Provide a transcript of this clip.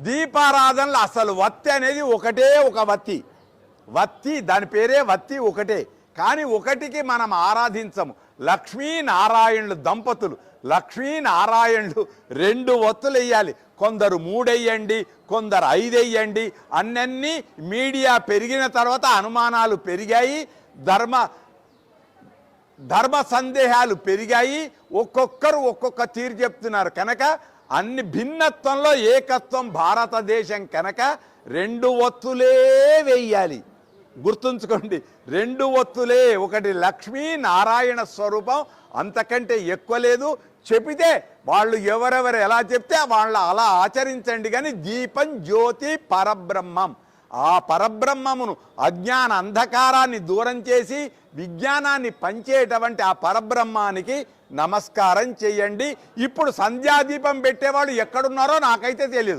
దీపారాధనలు అసలు వత్తి అనేది ఒకటే ఒక వత్తి. వత్తి దాని పేరే వత్తి ఒకటే. కానీ ఒకటికి మనం ఆరాధించము. లక్ష్మీనారాయణులు దంపతులు లక్ష్మీనారాయణులు 2 ఒత్తులు వేయాలి. కొందరు 3 వేయండి, కొందరు 5 వేయండి. అన్నీ మీడియా పెరిగిన తర్వాత అనుమానాలు పెరిగాయి, ధర్మ సందేహాలు పెరిగాయి. ఒక్కొక్కరు ఒక్కొక్క తీరు చెప్తున్నారు. కనుక అన్ని భిన్నత్వంలో ఏకత్వం భారతదేశం. కనుక 2 ఒత్తులే వేయాలి. గుర్తుంచుకోండి, 2 ఒత్తులే. ఒకటి లక్ష్మీ నారాయణ స్వరూపం, అంతకంటే ఎక్కువ లేదు. చెబితే వాళ్ళు ఎవరెవరు ఎలా చెప్తే వాళ్ళు అలా ఆచరించండి. కానీ దీపం జ్యోతి పరబ్రహ్మం, ఆ పరబ్రహ్మమును అజ్ఞాన అంధకారాన్ని దూరం చేసి విజ్ఞానాన్ని పంచేటువంటి ఆ పరబ్రహ్మానికి నమస్కారం చేయండి. ఇప్పుడు సంధ్యాదీపం పెట్టేవాళ్ళు ఎక్కడున్నారో నాకైతే తెలియదు.